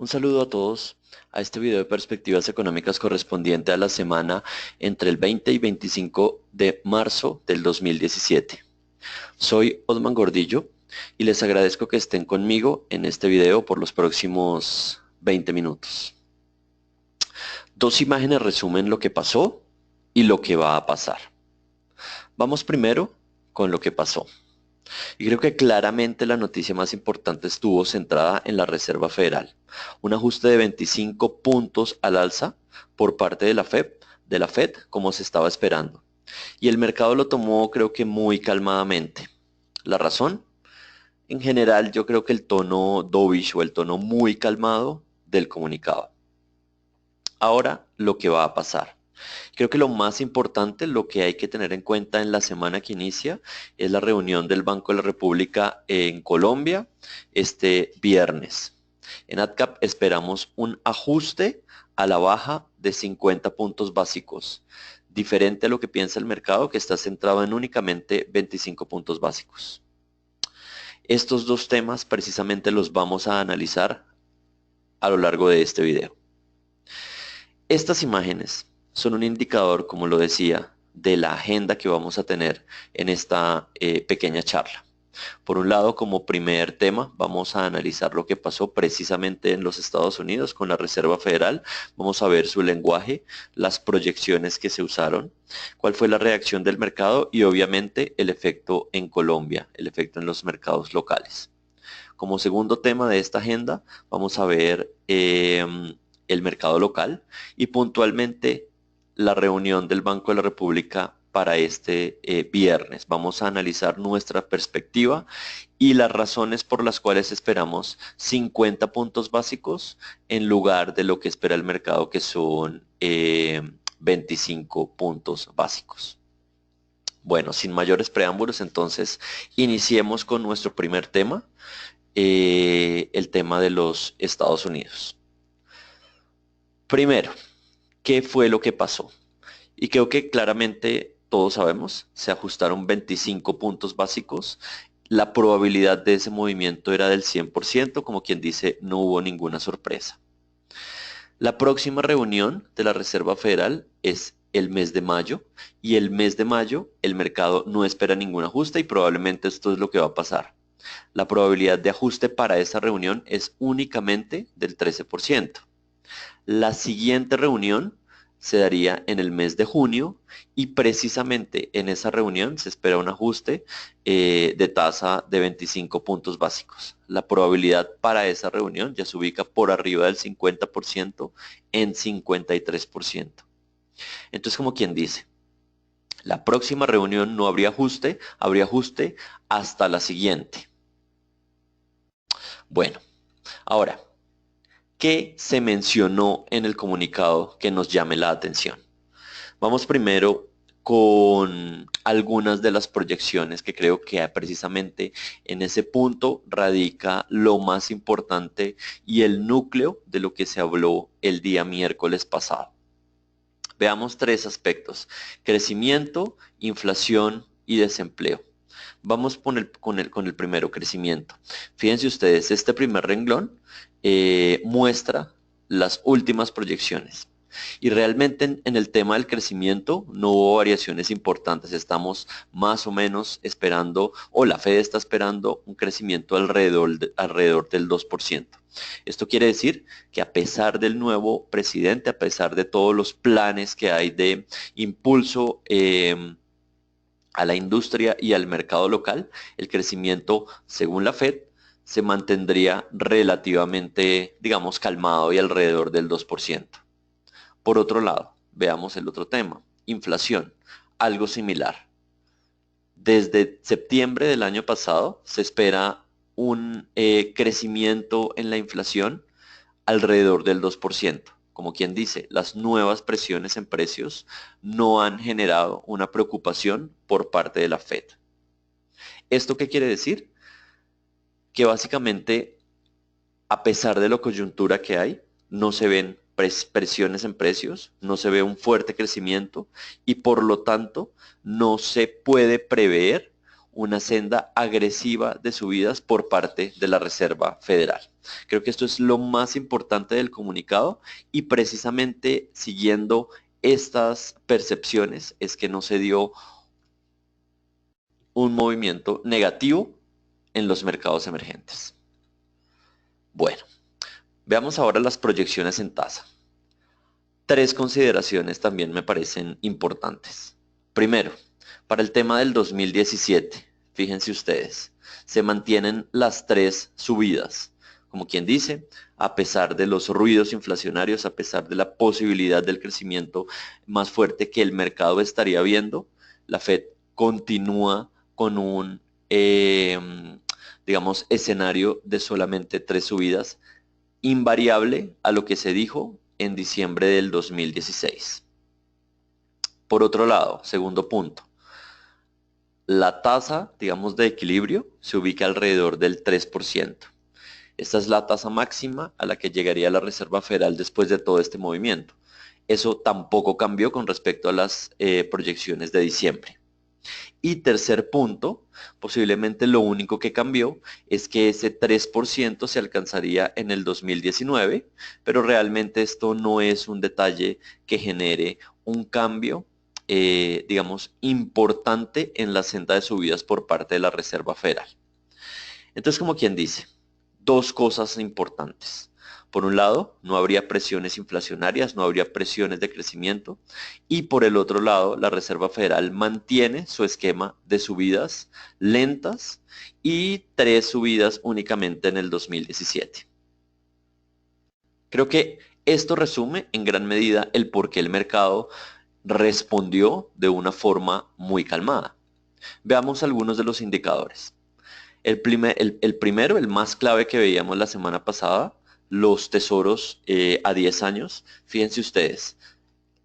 Un saludo a todos a este video de perspectivas económicas correspondiente a la semana entre el 20 y 25 de marzo del 2017. Soy Osman Gordillo y les agradezco que estén conmigo en este video por los próximos 20 minutos. Dos imágenes resumen lo que pasó y lo que va a pasar. Vamos primero con lo que pasó. Y creo que claramente la noticia más importante estuvo centrada en la Reserva Federal. Un ajuste de 25 puntos al alza por parte de la Fed, como se estaba esperando. Y el mercado lo tomó, creo que muy calmadamente. ¿La razón? En general, yo creo que el tono dovish o el tono muy calmado del comunicado. Ahora, lo que va a pasar. Creo que lo más importante, lo que hay que tener en cuenta en la semana que inicia, es la reunión del Banco de la República en Colombia este viernes. En AdCap esperamos un ajuste a la baja de 50 puntos básicos, diferente a lo que piensa el mercado, que está centrado en únicamente 25 puntos básicos. Estos dos temas precisamente los vamos a analizar a lo largo de este video. Estas imágenes son un indicador, como lo decía, de la agenda que vamos a tener en esta pequeña charla. Por un lado, como primer tema, vamos a analizar lo que pasó precisamente en los Estados Unidos con la Reserva Federal. Vamos a ver su lenguaje, las proyecciones que se usaron, cuál fue la reacción del mercado y obviamente el efecto en Colombia, el efecto en los mercados locales. Como segundo tema de esta agenda, vamos a ver el mercado local y puntualmente la reunión del Banco de la República para este viernes. Vamos a analizar nuestra perspectiva y las razones por las cuales esperamos 50 puntos básicos en lugar de lo que espera el mercado, que son 25 puntos básicos. Bueno, sin mayores preámbulos, entonces iniciemos con nuestro primer tema, el tema de los Estados Unidos. Primero, ¿qué fue lo que pasó? Y creo que claramente todos sabemos, se ajustaron 25 puntos básicos. La probabilidad de ese movimiento era del 100%, como quien dice, no hubo ninguna sorpresa. La próxima reunión de la Reserva Federal es el mes de mayo y el mes de mayo el mercado no espera ningún ajuste y probablemente esto es lo que va a pasar. La probabilidad de ajuste para esa reunión es únicamente del 13%. La siguiente reunión se daría en el mes de junio y precisamente en esa reunión se espera un ajuste de tasa de 25 puntos básicos. La probabilidad para esa reunión ya se ubica por arriba del 50% en 53%. Entonces, como quien dice, la próxima reunión no habría ajuste hasta la siguiente. Bueno, ahora, ¿qué se mencionó en el comunicado que nos llame la atención? Vamos primero con algunas de las proyecciones que creo que precisamente en ese punto radica lo más importante y el núcleo de lo que se habló el día miércoles pasado. Veamos tres aspectos: crecimiento, inflación y desempleo. Vamos con el primero, crecimiento. Fíjense ustedes, este primer renglón muestra las últimas proyecciones. Y realmente en el tema del crecimiento no hubo variaciones importantes. Estamos más o menos esperando, o la Fed está esperando, un crecimiento alrededor del 2%. Esto quiere decir que a pesar del nuevo presidente, a pesar de todos los planes que hay de impulso a la industria y al mercado local, el crecimiento, según la Fed, se mantendría relativamente, digamos, calmado y alrededor del 2%. Por otro lado, veamos el otro tema, inflación, algo similar. Desde septiembre del año pasado se espera un crecimiento en la inflación alrededor del 2%. Como quien dice, las nuevas presiones en precios no han generado una preocupación por parte de la Fed. ¿Esto qué quiere decir? Que básicamente, a pesar de la coyuntura que hay, no se ven presiones en precios, no se ve un fuerte crecimiento y por lo tanto no se puede prever una senda agresiva de subidas por parte de la Reserva Federal. Creo que esto es lo más importante del comunicado y precisamente siguiendo estas percepciones es que no se dio un movimiento negativo en los mercados emergentes. Bueno, veamos ahora las proyecciones en tasa. Tres consideraciones también me parecen importantes. Primero, para el tema del 2017, fíjense ustedes, se mantienen las tres subidas. Como quien dice, a pesar de los ruidos inflacionarios, a pesar de la posibilidad del crecimiento más fuerte que el mercado estaría viendo, la Fed continúa con un, digamos, escenario de solamente tres subidas, invariable a lo que se dijo en diciembre del 2016. Por otro lado, segundo punto, la tasa, digamos, de equilibrio se ubica alrededor del 3%. Esta es la tasa máxima a la que llegaría la Reserva Federal después de todo este movimiento. Eso tampoco cambió con respecto a las proyecciones de diciembre. Y tercer punto, posiblemente lo único que cambió es que ese 3% se alcanzaría en el 2019, pero realmente esto no es un detalle que genere un cambio, digamos, importante en la senda de subidas por parte de la Reserva Federal. Entonces, como quien dice, dos cosas importantes. Por un lado, no habría presiones inflacionarias, no habría presiones de crecimiento. Y por el otro lado, la Reserva Federal mantiene su esquema de subidas lentas y tres subidas únicamente en el 2017. Creo que esto resume en gran medida el por qué el mercado respondió de una forma muy calmada. Veamos algunos de los indicadores. El primero, el más clave que veíamos la semana pasada, los tesoros a 10 años, fíjense ustedes,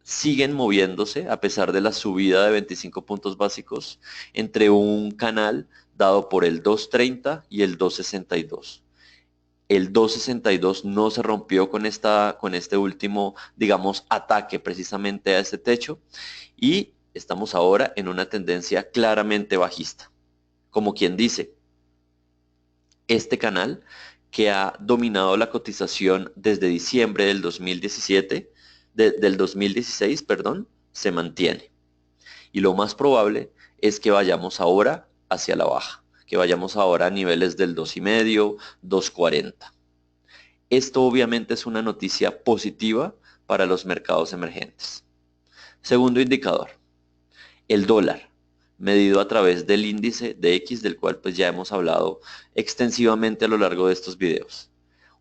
siguen moviéndose a pesar de la subida de 25 puntos básicos entre un canal dado por el 2.30 y el 2.62. El 2.62 no se rompió con este último, digamos, ataque precisamente a este techo y estamos ahora en una tendencia claramente bajista. Como quien dice, este canal que ha dominado la cotización desde diciembre del 2017, del 2016, perdón, se mantiene. Y lo más probable es que vayamos ahora hacia la baja, que vayamos ahora a niveles del 2.5, 2.40. Esto obviamente es una noticia positiva para los mercados emergentes. Segundo indicador, el dólar, medido a través del índice de X, del cual pues ya hemos hablado extensivamente a lo largo de estos videos.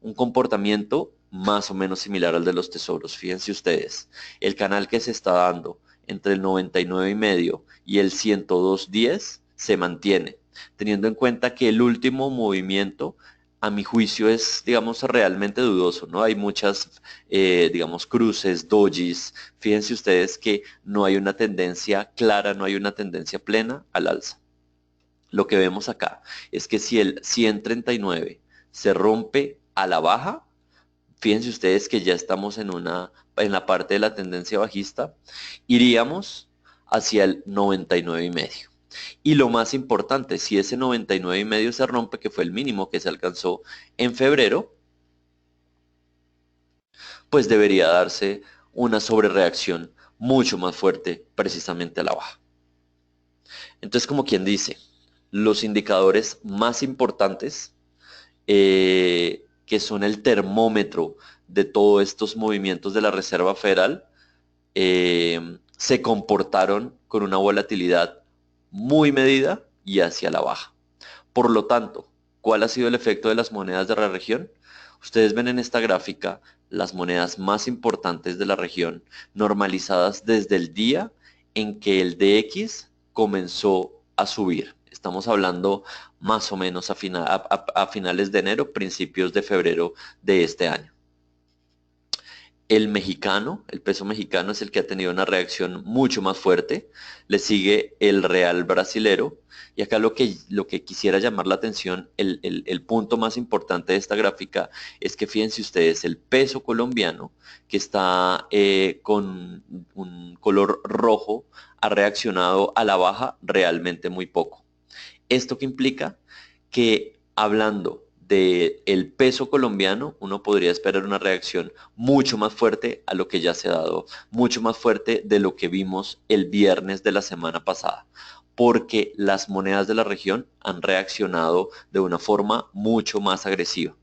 Un comportamiento más o menos similar al de los tesoros. Fíjense ustedes, el canal que se está dando entre el 99,5 y el 102.10 se mantiene, teniendo en cuenta que el último movimiento a mi juicio es, digamos, realmente dudoso, ¿no? Hay muchas, digamos, cruces, dojis. Fíjense ustedes que no hay una tendencia clara, no hay una tendencia plena al alza. Lo que vemos acá es que si el 139 se rompe a la baja, fíjense ustedes que ya estamos en la parte de la tendencia bajista, iríamos hacia el 99,5. Y lo más importante, si ese 99,5 se rompe, que fue el mínimo que se alcanzó en febrero, pues debería darse una sobrereacción mucho más fuerte precisamente a la baja. Entonces, como quien dice, los indicadores más importantes, que son el termómetro de todos estos movimientos de la Reserva Federal, se comportaron con una volatilidad muy medida y hacia la baja. Por lo tanto, ¿cuál ha sido el efecto de las monedas de la región? Ustedes ven en esta gráfica las monedas más importantes de la región normalizadas desde el día en que el DX comenzó a subir. Estamos hablando más o menos a finales de enero, principios de febrero de este año. El mexicano, el peso mexicano es el que ha tenido una reacción mucho más fuerte. Le sigue el real brasilero. Y acá lo que quisiera llamar la atención, el punto más importante de esta gráfica es que fíjense ustedes, el peso colombiano, que está con un color rojo, ha reaccionado a la baja realmente muy poco. ¿Esto qué implica? Que hablando del peso colombiano, uno podría esperar una reacción mucho más fuerte a lo que ya se ha dado, mucho más fuerte de lo que vimos el viernes de la semana pasada, porque las monedas de la región han reaccionado de una forma mucho más agresiva.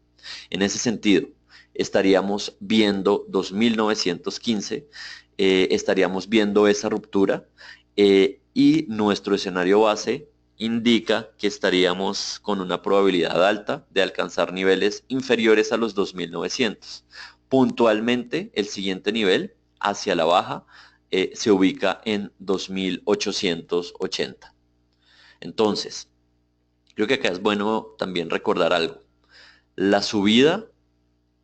En ese sentido, estaríamos viendo 2915, estaríamos viendo esa ruptura y nuestro escenario base indica que estaríamos con una probabilidad alta de alcanzar niveles inferiores a los 2900. Puntualmente, el siguiente nivel hacia la baja se ubica en 2880. Entonces, creo que acá es bueno también recordar algo. La subida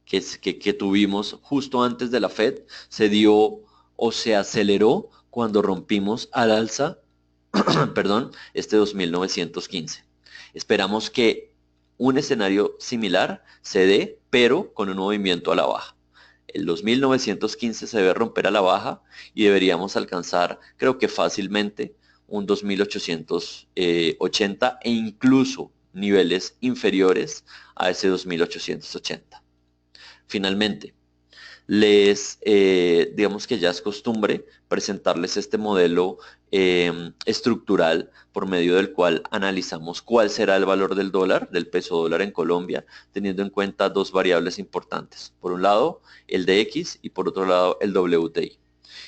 que tuvimos justo antes de la Fed se dio o se aceleró cuando rompimos al alza, perdón, este 2915. Esperamos que un escenario similar se dé, pero con un movimiento a la baja. El 2915 se debe romper a la baja y deberíamos alcanzar, creo que fácilmente, un 2880 e incluso niveles inferiores a ese 2880. Finalmente, digamos que ya es costumbre presentarles este modelo estructural por medio del cual analizamos cuál será el valor del dólar, del peso dólar en Colombia, teniendo en cuenta dos variables importantes. Por un lado, el DX y por otro lado, el WTI.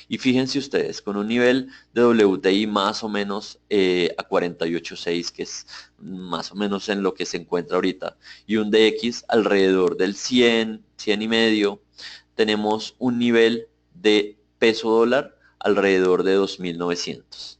Y fíjense ustedes, con un nivel de WTI más o menos a 48.6, que es más o menos en lo que se encuentra ahorita, y un DX alrededor del 100, 100 y medio, tenemos un nivel de peso dólar alrededor de 2.900.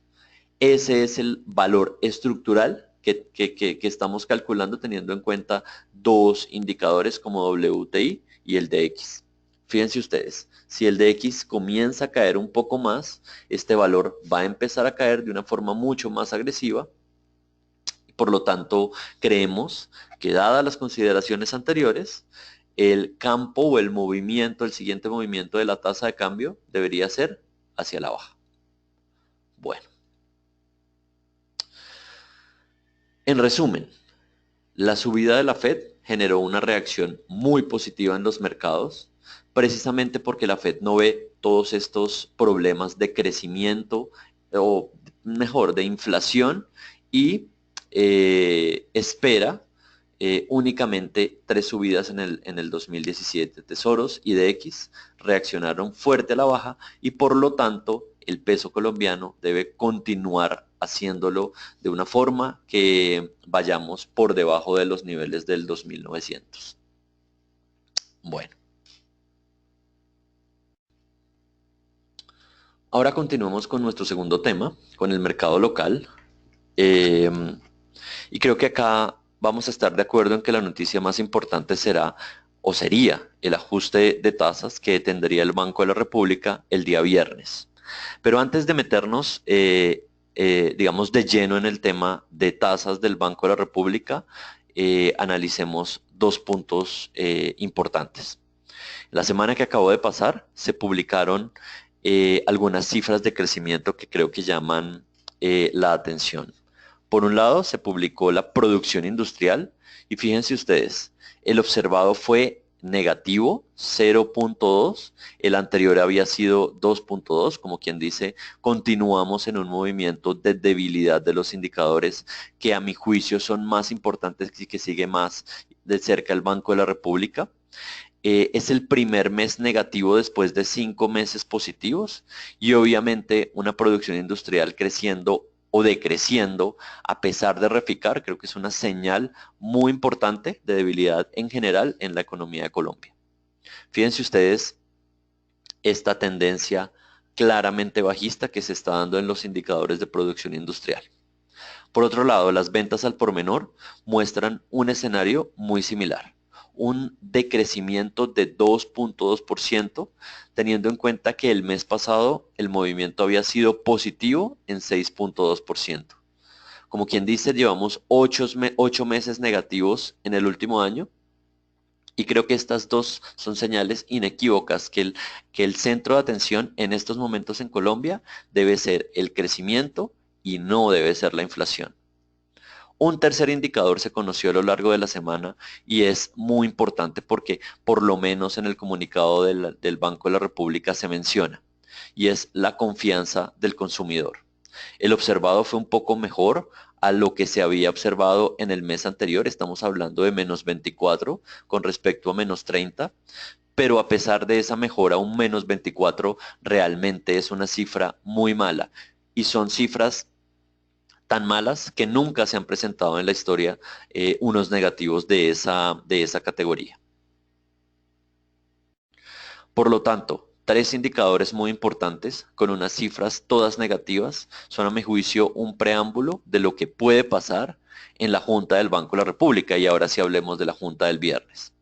Ese es el valor estructural que estamos calculando teniendo en cuenta dos indicadores como WTI y el DX. Fíjense ustedes, si el DX comienza a caer un poco más, este valor va a empezar a caer de una forma mucho más agresiva. Por lo tanto, creemos que dadas las consideraciones anteriores, el campo o el movimiento, el siguiente movimiento de la tasa de cambio debería ser hacia la baja. Bueno, en resumen, la subida de la Fed generó una reacción muy positiva en los mercados, precisamente porque la Fed no ve todos estos problemas de crecimiento o mejor, de inflación y espera únicamente tres subidas en el 2017. Tesoros y DX reaccionaron fuerte a la baja y por lo tanto el peso colombiano debe continuar haciéndolo de una forma que vayamos por debajo de los niveles del 2900. Bueno, ahora continuamos con nuestro segundo tema, con el mercado local. Eh, y creo que acá vamos a estar de acuerdo en que la noticia más importante será o sería el ajuste de tasas que tendría el Banco de la República el día viernes. Pero antes de meternos, digamos, de lleno en el tema de tasas del Banco de la República, analicemos dos puntos importantes. La semana que acabó de pasar se publicaron algunas cifras de crecimiento que creo que llaman la atención. Por un lado, se publicó la producción industrial y fíjense ustedes, el observado fue negativo, 0.2, el anterior había sido 2.2, como quien dice, continuamos en un movimiento de debilidad de los indicadores que a mi juicio son más importantes y que sigue más de cerca el Banco de la República. Es el primer mes negativo después de 5 meses positivos y obviamente una producción industrial creciendo o decreciendo a pesar de reficar, creo que es una señal muy importante de debilidad en general en la economía de Colombia. Fíjense ustedes esta tendencia claramente bajista que se está dando en los indicadores de producción industrial. Por otro lado, las ventas al por menor muestran un escenario muy similar, un decrecimiento de 2.2%, teniendo en cuenta que el mes pasado el movimiento había sido positivo en 6.2%. Como quien dice, llevamos 8 meses negativos en el último año y creo que estas dos son señales inequívocas que el centro de atención en estos momentos en Colombia debe ser el crecimiento y no debe ser la inflación. Un tercer indicador se conoció a lo largo de la semana y es muy importante porque por lo menos en el comunicado del Banco de la República se menciona y es la confianza del consumidor. El observado fue un poco mejor a lo que se había observado en el mes anterior. Estamos hablando de -24 con respecto a -30, pero a pesar de esa mejora, un -24 realmente es una cifra muy mala y son cifras tan malas que nunca se han presentado en la historia unos negativos de esa categoría. Por lo tanto, tres indicadores muy importantes con unas cifras todas negativas son a mi juicio un preámbulo de lo que puede pasar en la Junta del Banco de la República y ahora sí hablemos de la Junta del viernes.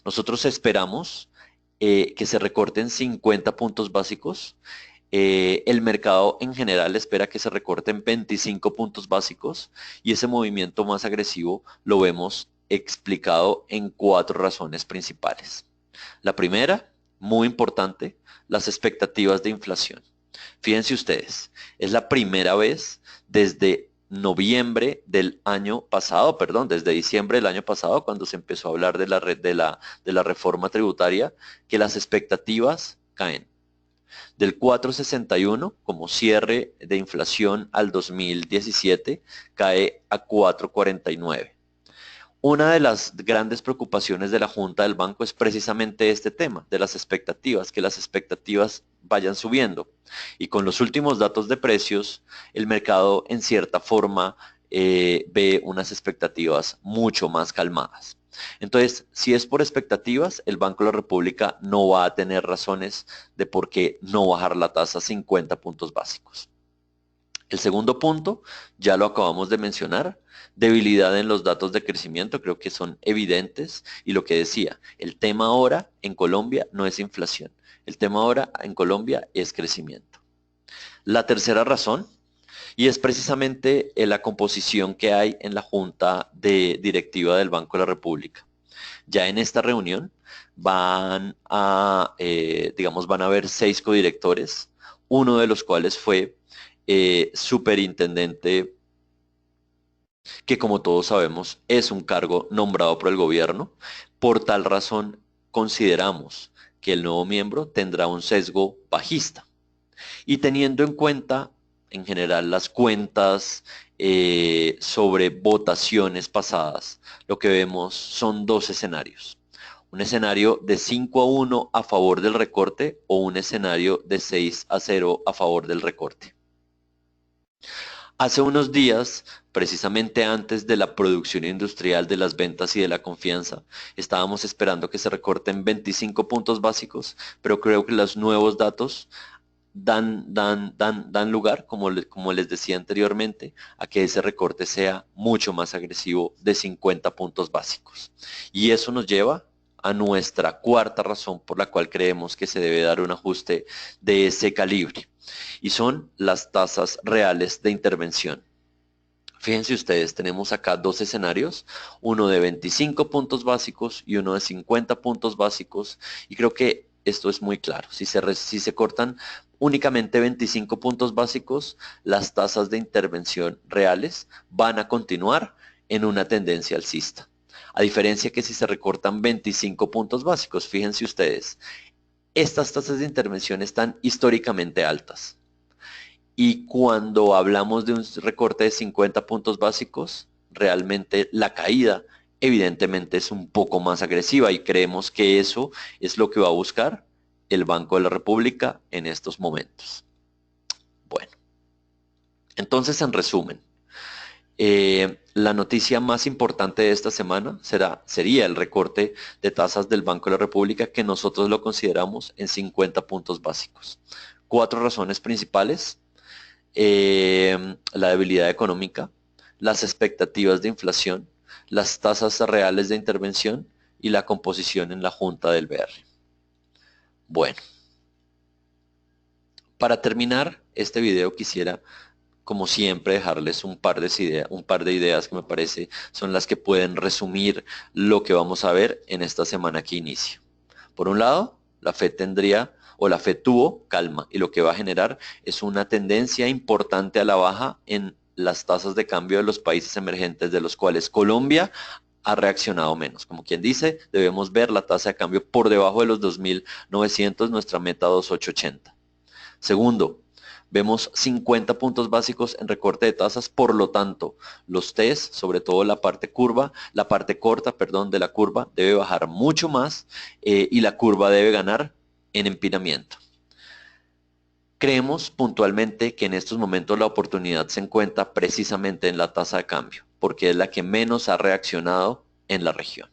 Nosotros esperamos que se recorten 50 puntos básicos. El mercado en general espera que se recorten 25 puntos básicos y ese movimiento más agresivo lo vemos explicado en cuatro razones principales. La primera, muy importante, las expectativas de inflación. Fíjense ustedes, es la primera vez desde noviembre del año pasado, perdón, desde diciembre del año pasado, cuando se empezó a hablar de de la reforma tributaria, que las expectativas caen. Del 4,61 como cierre de inflación al 2017 cae a 4,49. Una de las grandes preocupaciones de la Junta del Banco es precisamente este tema, de las expectativas, que las expectativas vayan subiendo. Y con los últimos datos de precios, el mercado en cierta forma ve unas expectativas mucho más calmadas. Entonces, si es por expectativas, el Banco de la República no va a tener razones de por qué no bajar la tasa a 50 puntos básicos. El segundo punto, ya lo acabamos de mencionar, debilidad en los datos de crecimiento, creo que son evidentes. Y lo que decía, el tema ahora en Colombia no es inflación, el tema ahora en Colombia es crecimiento. La tercera razón, y es precisamente la composición que hay en la Junta Directiva del Banco de la República. Ya en esta reunión digamos, van a haber 6 codirectores, uno de los cuales fue superintendente, que como todos sabemos es un cargo nombrado por el gobierno. Por tal razón, consideramos que el nuevo miembro tendrá un sesgo bajista. Y teniendo en cuenta, en general, las cuentas sobre votaciones pasadas, lo que vemos son dos escenarios. Un escenario de 5-1 a favor del recorte o un escenario de 6-0 a favor del recorte. Hace unos días, precisamente antes de la producción industrial, de las ventas y de la confianza, estábamos esperando que se recorten 25 puntos básicos, pero creo que los nuevos datos dan lugar, como les decía anteriormente, a que ese recorte sea mucho más agresivo de 50 puntos básicos. Y eso nos lleva a nuestra cuarta razón por la cual creemos que se debe dar un ajuste de ese calibre, y son las tasas reales de intervención. Fíjense ustedes, tenemos acá dos escenarios, uno de 25 puntos básicos y uno de 50 puntos básicos, y creo que esto es muy claro. Si se cortan únicamente 25 puntos básicos, las tasas de intervención reales van a continuar en una tendencia alcista. A diferencia que si se recortan 25 puntos básicos, fíjense ustedes, estas tasas de intervención están históricamente altas. Y cuando hablamos de un recorte de 50 puntos básicos, realmente la caída evidentemente es un poco más agresiva y creemos que eso es lo que va a buscar el Banco de la República en estos momentos. Bueno, entonces en resumen, la noticia más importante de esta semana sería el recorte de tasas del Banco de la República, que nosotros lo consideramos en 50 puntos básicos. Cuatro razones principales: la debilidad económica, las expectativas de inflación, las tasas reales de intervención y la composición en la Junta del BR. Bueno, para terminar este video quisiera, como siempre, dejarles un par de ideas que me parece son las que pueden resumir lo que vamos a ver en esta semana que inicia. Por un lado, la Fed tuvo calma y lo que va a generar es una tendencia importante a la baja en las tasas de cambio de los países emergentes, de los cuales Colombia ha reaccionado menos. Como quien dice, debemos ver la tasa de cambio por debajo de los 2.900, nuestra meta 2.880. Segundo, vemos 50 puntos básicos en recorte de tasas, por lo tanto, los T's, sobre todo la parte corta, perdón, de la curva, debe bajar mucho más y la curva debe ganar en empinamiento. Creemos puntualmente que en estos momentos la oportunidad se encuentra precisamente en la tasa de cambio, porque es la que menos ha reaccionado en la región.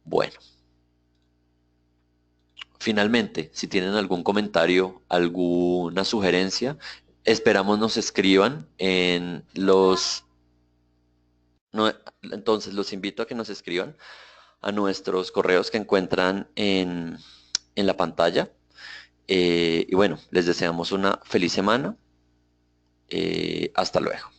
Bueno, finalmente, si tienen algún comentario, alguna sugerencia, esperamos nos escriban en los... no, entonces los invito a que nos escriban a nuestros correos que encuentran en la pantalla. Y bueno, les deseamos una feliz semana. Hasta luego.